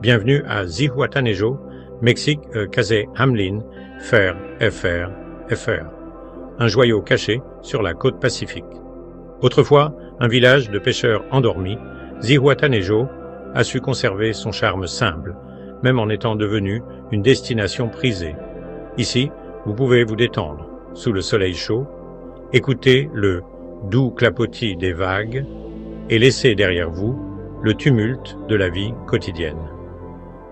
Bienvenue à Zihuatanejo, Mexique, Casé Hamlin, Fer, FR, FR. Un joyau caché sur la côte pacifique. Autrefois, un village de pêcheurs endormis, Zihuatanejo a su conserver son charme simple, même en étant devenu une destination prisée. Ici, vous pouvez vous détendre, sous le soleil chaud, écouter le doux clapotis des vagues et laisser derrière vous le tumulte de la vie quotidienne.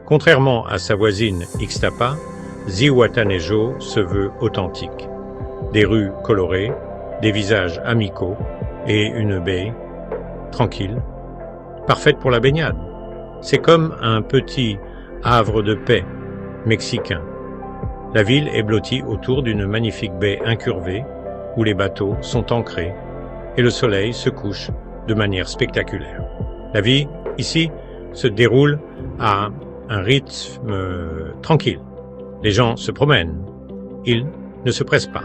Contrairement à sa voisine Ixtapa, Zihuatanejo se veut authentique. Des rues colorées, des visages amicaux et une baie tranquille, parfaite pour la baignade. C'est comme un petit havre de paix mexicain. La ville est blottie autour d'une magnifique baie incurvée où les bateaux sont ancrés et le soleil se couche de manière spectaculaire. La vie, ici, se déroule à un rythme tranquille. Les gens se promènent. Ils ne se pressent pas.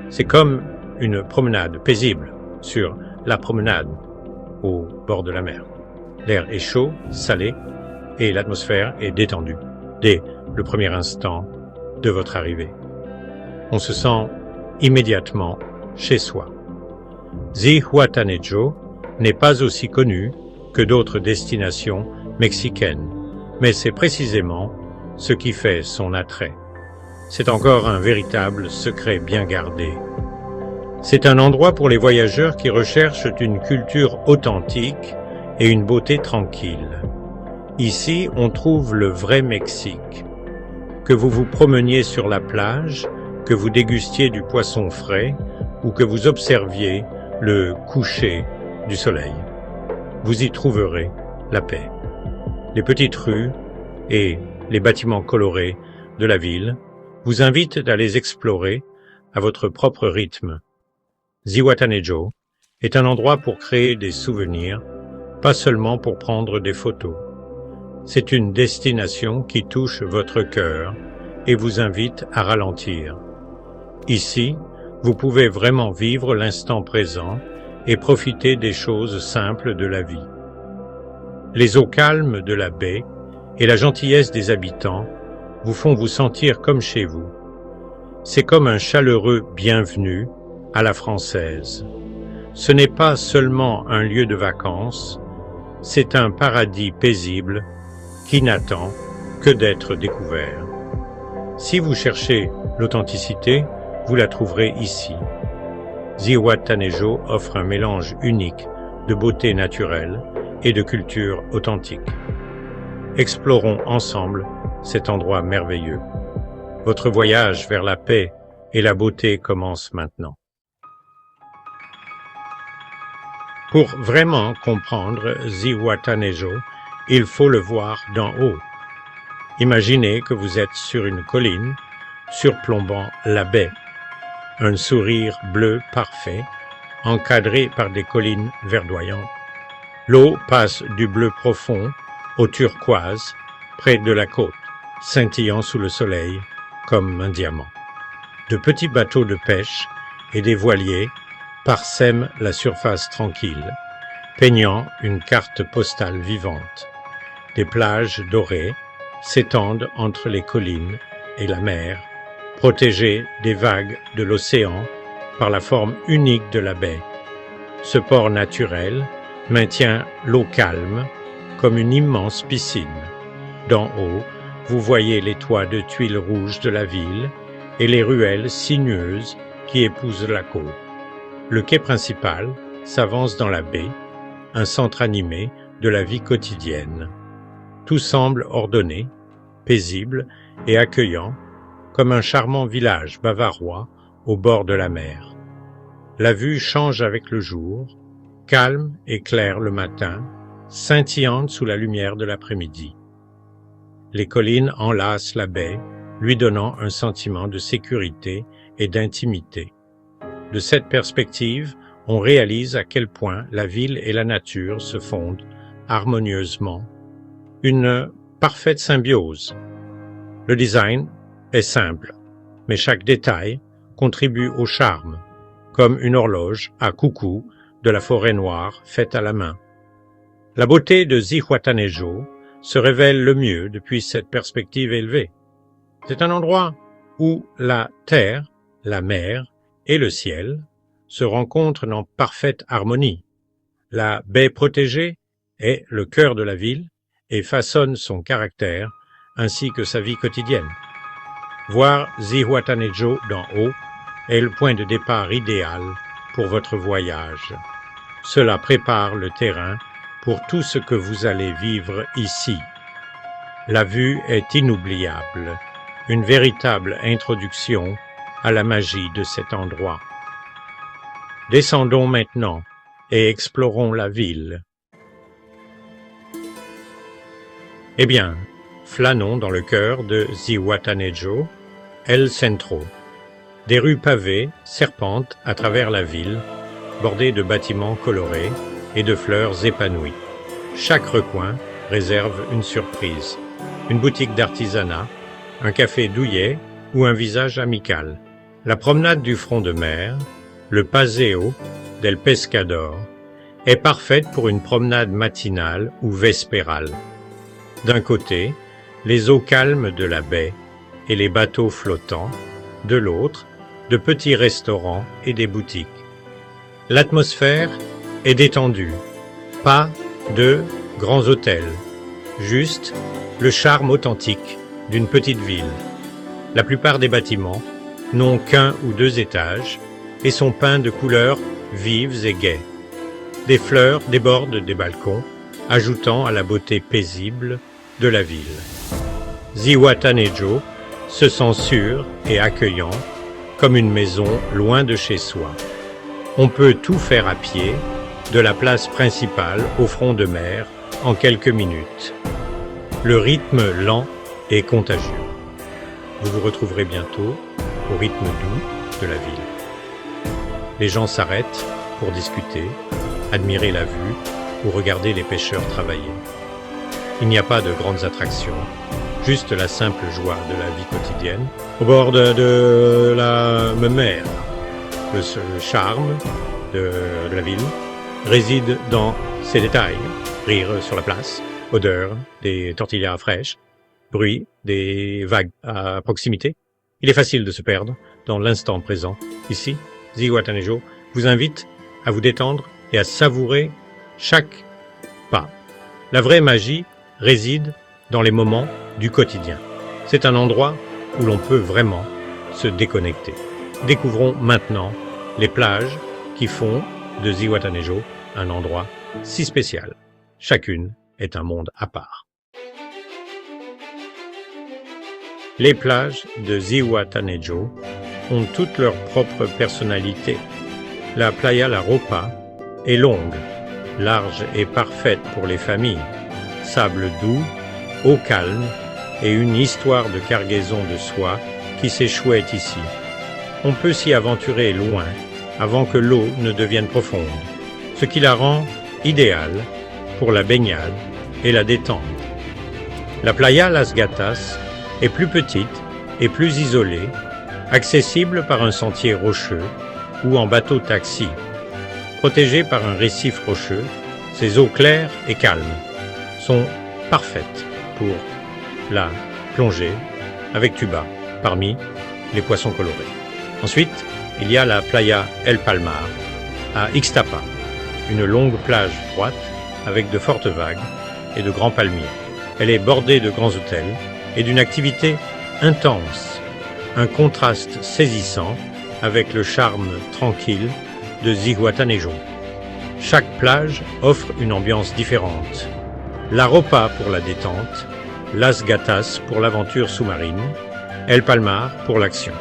C'est comme une promenade paisible sur la promenade au bord de la mer. L'air est chaud, salé et l'atmosphère est détendue dès le premier instant de votre arrivée. On se sent immédiatement chez soi. Zihuatanejo n'est pas aussi connu que d'autres destinations mexicaines, mais c'est précisément ce qui fait son attrait. C'est encore un véritable secret bien gardé. C'est un endroit pour les voyageurs qui recherchent une culture authentique et une beauté tranquille. Ici, on trouve le vrai Mexique. Que vous vous promeniez sur la plage, que vous dégustiez du poisson frais ou que vous observiez le coucher du soleil, vous y trouverez la paix. Les petites rues et les bâtiments colorés de la ville vous invitent à les explorer à votre propre rythme. Zihuatanejo est un endroit pour créer des souvenirs, pas seulement pour prendre des photos. C'est une destination qui touche votre cœur et vous invite à ralentir. Ici, vous pouvez vraiment vivre l'instant présent et profiter des choses simples de la vie. Les eaux calmes de la baie et la gentillesse des habitants vous font vous sentir comme chez vous. C'est comme un chaleureux bienvenu à la française. Ce n'est pas seulement un lieu de vacances, c'est un paradis paisible qui n'attend que d'être découvert. Si vous cherchez l'authenticité, vous la trouverez ici. Zihuatanejo offre un mélange unique de beauté naturelle et de culture authentique. Explorons ensemble cet endroit merveilleux. Votre voyage vers la paix et la beauté commence maintenant. Pour vraiment comprendre Zihuatanejo, il faut le voir d'en haut. Imaginez que vous êtes sur une colline surplombant la baie. Un sourire bleu parfait, encadré par des collines verdoyantes. L'eau passe du bleu profond au turquoise, près de la côte, scintillant sous le soleil comme un diamant. De petits bateaux de pêche et des voiliers parsèment la surface tranquille, peignant une carte postale vivante. Des plages dorées s'étendent entre les collines et la mer, protégées des vagues de l'océan par la forme unique de la baie. Ce port naturel maintient l'eau calme comme une immense piscine. D'en haut, vous voyez les toits de tuiles rouges de la ville et les ruelles sinueuses qui épousent la côte. Le quai principal s'avance dans la baie, un centre animé de la vie quotidienne. Tout semble ordonné, paisible et accueillant, comme un charmant village bavarois au bord de la mer. La vue change avec le jour, calme et claire le matin, scintillante sous la lumière de l'après-midi. Les collines enlacent la baie, lui donnant un sentiment de sécurité et d'intimité. De cette perspective, on réalise à quel point la ville et la nature se fondent harmonieusement. Une parfaite symbiose. Le design est simple, mais chaque détail contribue au charme, comme une horloge à coucou de la forêt noire faite à la main. La beauté de Zihuatanejo se révèle le mieux depuis cette perspective élevée. C'est un endroit où la terre, la mer et le ciel se rencontrent en parfaite harmonie. La baie protégée est le cœur de la ville et façonne son caractère ainsi que sa vie quotidienne. Voir Zihuatanejo d'en haut est le point de départ idéal pour votre voyage. Cela prépare le terrain pour tout ce que vous allez vivre ici. La vue est inoubliable, une véritable introduction à la magie de cet endroit. Descendons maintenant et explorons la ville. Eh bien, flânons dans le cœur de Zihuatanejo, El Centro. Des rues pavées serpentent à travers la ville, bordées de bâtiments colorés et de fleurs épanouies. Chaque recoin réserve une surprise, une boutique d'artisanat, un café douillet ou un visage amical. La promenade du front de mer, le Paseo del Pescador, est parfaite pour une promenade matinale ou vespérale. D'un côté, les eaux calmes de la baie et les bateaux flottants, de l'autre, de petits restaurants et des boutiques. L'atmosphère est détendue, pas de grands hôtels, juste le charme authentique d'une petite ville. La plupart des bâtiments n'ont qu'un ou deux étages et sont peints de couleurs vives et gaies. Des fleurs débordent des balcons, ajoutant à la beauté paisible de la ville. Zihuatanejo se sent sûr et accueillant, comme une maison loin de chez soi. On peut tout faire à pied, de la place principale au front de mer, en quelques minutes. Le rythme lent et contagieux. Vous vous retrouverez bientôt au rythme doux de la ville. Les gens s'arrêtent pour discuter, admirer la vue ou regarder les pêcheurs travailler. Il n'y a pas de grandes attractions, juste la simple joie de la vie quotidienne au bord de la mer. Le charme de la ville réside dans ses détails. Rire sur la place, odeur des tortillas fraîches, bruit des vagues à proximité. Il est facile de se perdre dans l'instant présent. Ici, Zihuatanejo vous invite à vous détendre et à savourer chaque pas. La vraie magie réside dans les moments du quotidien. C'est un endroit où l'on peut vraiment se déconnecter. Découvrons maintenant les plages qui font de Zihuatanejo un endroit si spécial. Chacune est un monde à part. Les plages de Zihuatanejo ont toutes leur propre personnalité. La Playa La Ropa est longue, large et parfaite pour les familles. Sable doux, eau calme et une histoire de cargaison de soie qui s'échouette ici. On peut s'y aventurer loin avant que l'eau ne devienne profonde, ce qui la rend idéale pour la baignade et la détente. La Playa Las Gatas est plus petite et plus isolée, accessible par un sentier rocheux ou en bateau-taxi. Protégée par un récif rocheux, ses eaux claires et calmes sont parfaites pour la plongée avec tuba parmi les poissons colorés. Ensuite, il y a la Playa El Palmar à Ixtapa, une longue plage droite avec de fortes vagues et de grands palmiers. Elle est bordée de grands hôtels et d'une activité intense, un contraste saisissant avec le charme tranquille de Zihuatanejo. Chaque plage offre une ambiance différente. La Ropa pour la détente, Las Gatas pour l'aventure sous-marine, El Palmar pour l'action.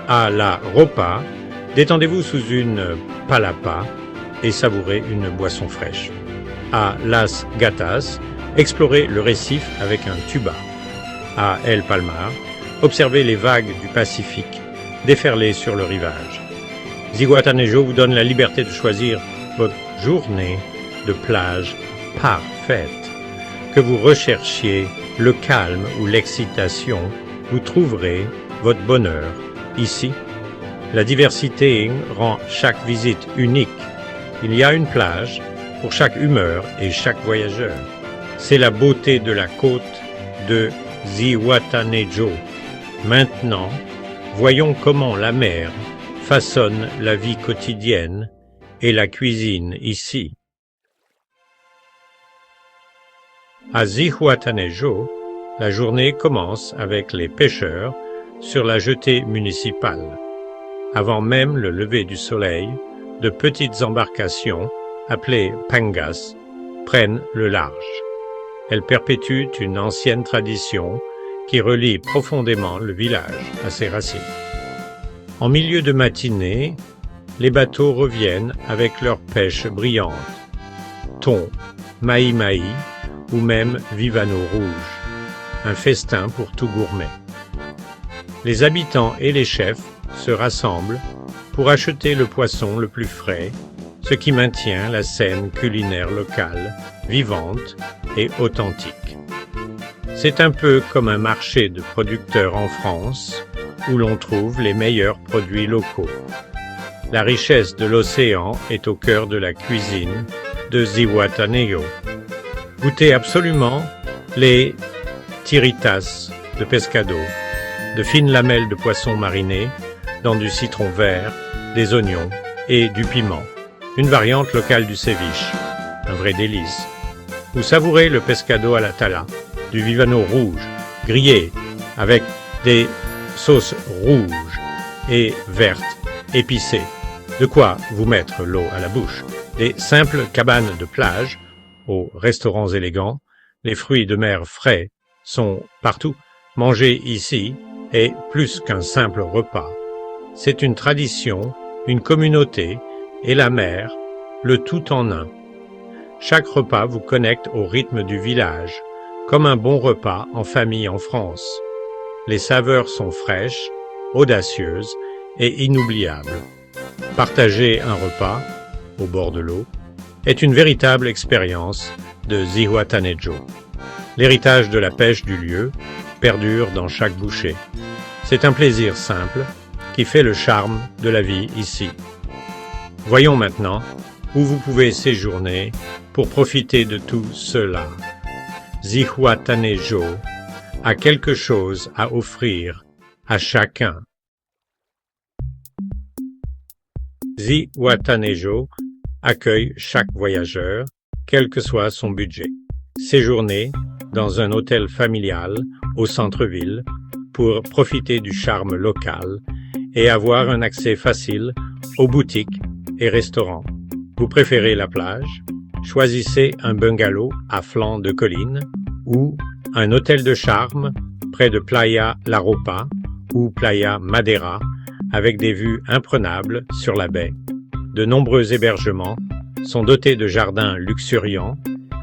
À la Ropa, détendez-vous sous une palapa et savourez une boisson fraîche. À Las Gatas, explorez le récif avec un tuba. À El Palmar, observez les vagues du Pacifique déferler sur le rivage. Zihuatanejo vous donne la liberté de choisir votre journée de plage parfaite. Que vous recherchiez le calme ou l'excitation, vous trouverez votre bonheur ici. La diversité rend chaque visite unique. Il y a une plage pour chaque humeur et chaque voyageur. C'est la beauté de la côte de Zihuatanejo. Maintenant, voyons comment la mer façonne la vie quotidienne et la cuisine ici. À Zihuatanejo, la journée commence avec les pêcheurs sur la jetée municipale. Avant même le lever du soleil, de petites embarcations, appelées pangas, prennent le large. Elles perpétuent une ancienne tradition qui relie profondément le village à ses racines. En milieu de matinée, les bateaux reviennent avec leur pêche brillante, thon, maï-maï ou même vivano rouge, un festin pour tout gourmet. Les habitants et les chefs se rassemblent pour acheter le poisson le plus frais, ce qui maintient la scène culinaire locale vivante et authentique. C'est un peu comme un marché de producteurs en France où l'on trouve les meilleurs produits locaux. La richesse de l'océan est au cœur de la cuisine de Zihuatanejo. Goûtez absolument les tiritas de pescado, de fines lamelles de poisson mariné dans du citron vert, des oignons et du piment, une variante locale du ceviche, un vrai délice. Ou savourez le pescado à la tala, du vivano rouge, grillé avec des sauces rouges et vertes, épicées. De quoi vous mettre l'eau à la bouche. Des simples cabanes de plage, aux restaurants élégants, les fruits de mer frais sont partout. Manger ici est plus qu'un simple repas. C'est une tradition, une communauté et la mer, le tout en un. Chaque repas vous connecte au rythme du village, comme un bon repas en famille en France. Les saveurs sont fraîches, audacieuses et inoubliables. Partager un repas, au bord de l'eau, est une véritable expérience de Zihuatanejo. L'héritage de la pêche du lieu perdure dans chaque bouchée. C'est un plaisir simple qui fait le charme de la vie ici. Voyons maintenant où vous pouvez séjourner pour profiter de tout cela. Zihuatanejo a quelque chose à offrir à chacun. Zihuatanejo accueille chaque voyageur, quel que soit son budget. Séjourner dans un hôtel familial au centre-ville pour profiter du charme local et avoir un accès facile aux boutiques et restaurants. Vous préférez la plage? Choisissez un bungalow à flanc de colline ou un hôtel de charme près de Playa La Ropa ou Playa Madeira avec des vues imprenables sur la baie. De nombreux hébergements sont dotés de jardins luxuriants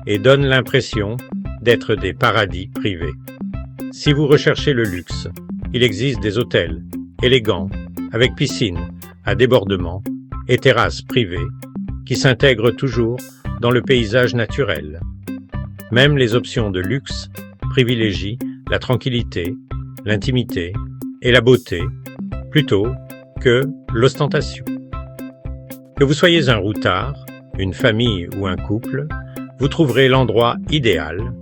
et donnent l'impression d'être des paradis privés. Si vous recherchez le luxe, il existe des hôtels élégants avec piscine à débordement et terrasses privées qui s'intègrent toujours dans le paysage naturel. Même les options de luxe privilégient la tranquillité, l'intimité et la beauté plutôt que l'ostentation. Que vous soyez un routard, une famille ou un couple, vous trouverez l'endroit idéal.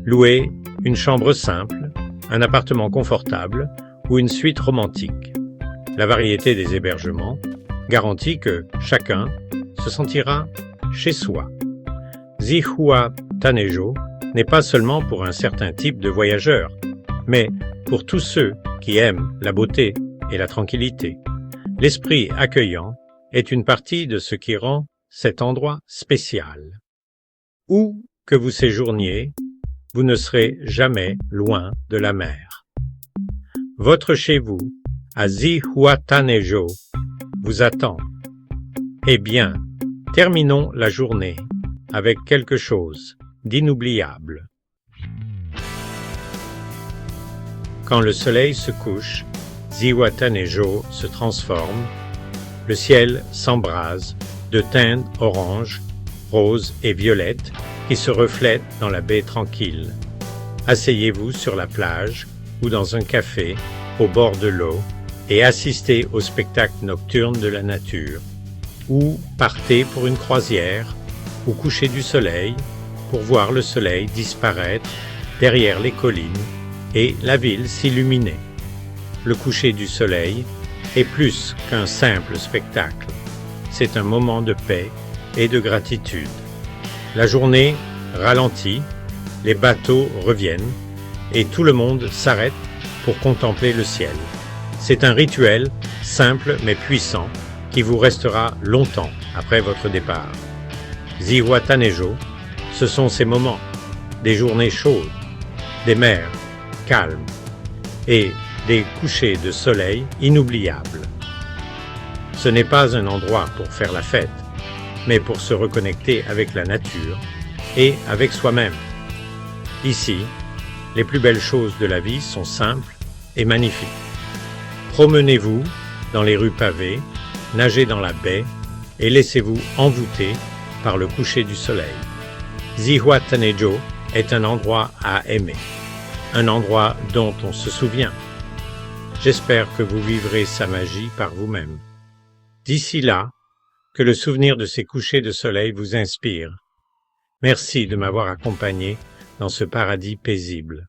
Louez une chambre simple, un appartement confortable ou une suite romantique. La variété des hébergements garantit que chacun se sentira chez soi. Zihuatanejo n'est pas seulement pour un certain type de voyageurs, mais pour tous ceux qui aiment la beauté et la tranquillité. L'esprit accueillant est une partie de ce qui rend cet endroit spécial. Où que vous séjourniez, vous ne serez jamais loin de la mer. Votre chez-vous, à Zihuatanejo, vous attend. Eh bien, terminons la journée avec quelque chose d'inoubliable. Quand le soleil se couche, Zihuatanejo se transforme, le ciel s'embrase de teintes orange, rose et violette qui se reflètent dans la baie tranquille. Asseyez-vous sur la plage ou dans un café au bord de l'eau et assistez au spectacle nocturne de la nature, ou partez pour une croisière au coucher du soleil pour voir le soleil disparaître derrière les collines et la ville s'illuminer. Le coucher du soleil est plus qu'un simple spectacle. C'est un moment de paix et de gratitude. La journée ralentit, les bateaux reviennent et tout le monde s'arrête pour contempler le ciel. C'est un rituel simple mais puissant qui vous restera longtemps après votre départ. Zihuatanejo, ce sont ces moments, des journées chaudes, des mers calmes et des couchers de soleil inoubliables. Ce n'est pas un endroit pour faire la fête, mais pour se reconnecter avec la nature et avec soi-même. Ici, les plus belles choses de la vie sont simples et magnifiques. Promenez-vous dans les rues pavées, nagez dans la baie et laissez-vous envoûter par le coucher du soleil. Zihuatanejo est un endroit à aimer, un endroit dont on se souvient. J'espère que vous vivrez sa magie par vous-même. D'ici là, que le souvenir de ces couchers de soleil vous inspire. Merci de m'avoir accompagné dans ce paradis paisible.